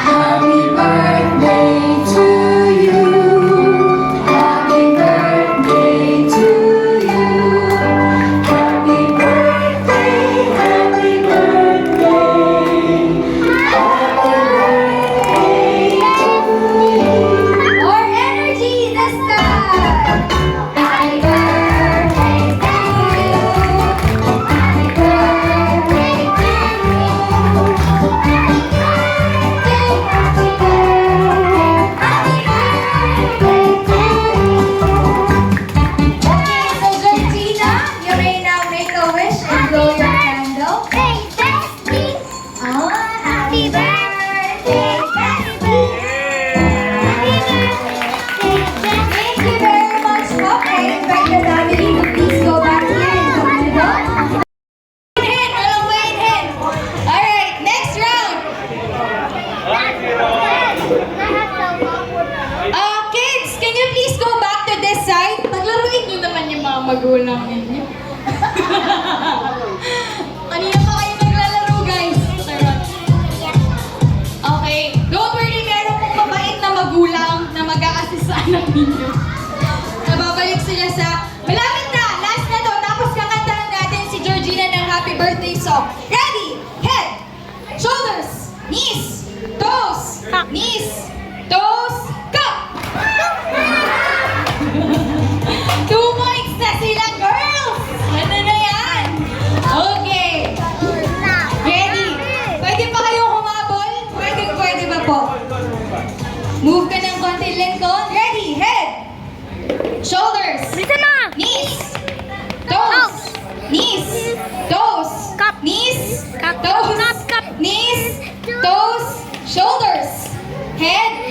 Happy birthday to you. Happy birthday to you. Happy birthday, happy birthday. Happy birthday to you. More energy this time! Happy birthday to you! Happy birthday to you! Happy birthday, happy birthday to you! Okay, so Georgina, you may now make a wish and blow your candle. Oh, happy birthday, happy birthday! Thank you very much, Pop. I invite the family to please go back here into the middle. Walang wait. Alright, next round. Kids, can you please go back to this side? Paglaruin nyo naman yung mga magulang ninyo. Kanina pa kayo naglalaro, guys. Okay, don't worry, meron pong mabait na magulang na mag-a-assist sa anak ninyo. Nababalik sila sa... Malapit na! Last na to! Tapos kakantahan natin si Georgina ng happy birthday song. Ready? Head! Shoulders! Knees! Toes! Knees! Toes! Cup! 2 points na sila, girls! Ano na yan? Okay. Ready? Pwede pa kayong humabol? Pwede ba po? Move ka ng konti, Lincoln. Ready? Head! Shoulders! Knees! Toes! Knees! Toes! Knees! Toes! Knees! Toes! Shoulders! Head!